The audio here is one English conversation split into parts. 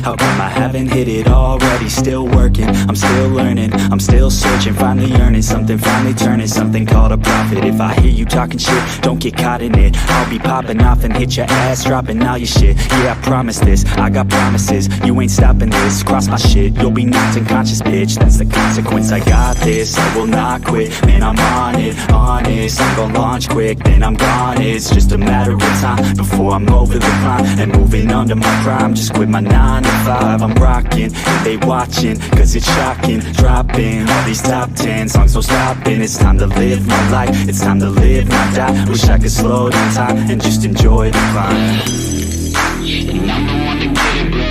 How come I haven't hit it already? Still working, I'm still learning, I'm still searching, finally earning something, finally turning something called a profit. If I hear you talking shit, don't get caught in it. I'll be popping off and hit your ass, dropping all your shit. Yeah, I promise this, I got promises, you ain't stopping this. Cross my shit, you'll be knocked unconscious, bitch. That's the consequence, I got this, I will not quit. Man, I'm on it, honest, I'm gon' launch quick, then I'm gone. It's just a matter of time before I'm over the climb and moving under my prime. Just quit my 9 to 5, I'm rocking, and they watching, cause it's shocking. Dropping all these top 10 songs, no stopping. It's time to live my life, it's time to live, not die. Wish I could slow down time and just enjoy the climb. And I'm the one to get it, bro.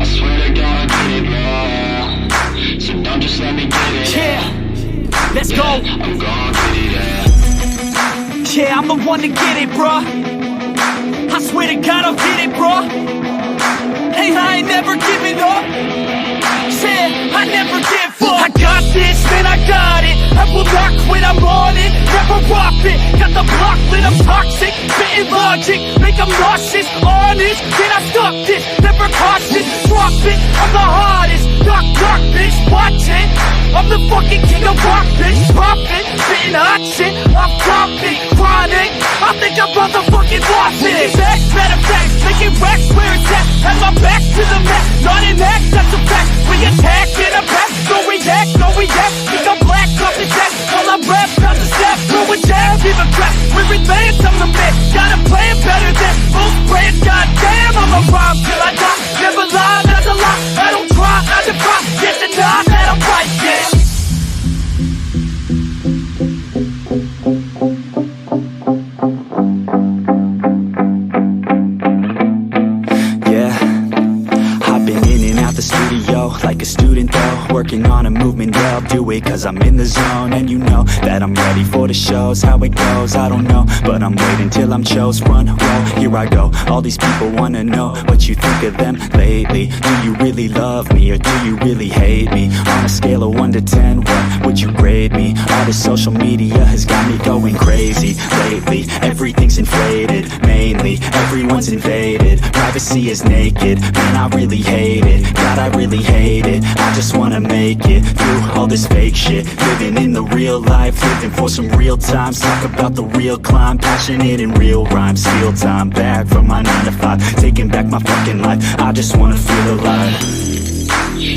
I swear to God, I get it, bro. So don't just let me get it. Yeah, let's go. I'm gon' get it, yeah, I'm the one to get it, bro. I swear to God, I'll get it, bro. Hey, I ain't never giving up. Yeah, I never give up. I got this, man, I got it. I will not quit, I'm on it. Never rock it. Got the block lit, I'm toxic. Spitting logic, make them nauseous. Honest, can I stop this? Never cautious, drop it. I'm the hardest. Knock, knock, bitch, watch it. I'm the fucking king of rock, bitch. Pop it, spitting hot shit. I'm dropping, chronic. I think I'm motherfucking lost it. Making facts, matter of fact, making racks where it's at. Have my back to the mat, not an act, that's a fact. We attack in a back, no react, no react. Think I'm black, off his ass. While I rap, not the step, throw it down, give a crap. We're advanced, I'm the man. Got a plan better than most brands. Goddamn, I'm a rhyme till I die. Never lie, that's a lie. I don't try, I defy. Get the nod that I'm right, yeah. Like a student though, working on a movement, yeah, I'll do it cause I'm in the zone. And you know that I'm ready for the shows. How it goes, I don't know, but I'm waiting till I'm chose. Front row, here I go. All these people wanna know what you think of them lately. Do you really love me or do you really hate me? On a scale of 1 to 10, what would you grade me? All this social media has got me going crazy lately. Everything's inflated, mainly everyone's invaded. Privacy is naked, man, I really hate it. God, I really hate it. I just wanna make it through all this fake shit. Living in the real life, living for some real times. Talk about the real climb, passionate in real rhymes. Steal time back from my 9 to 5, taking back my fucking life. I just wanna feel alive.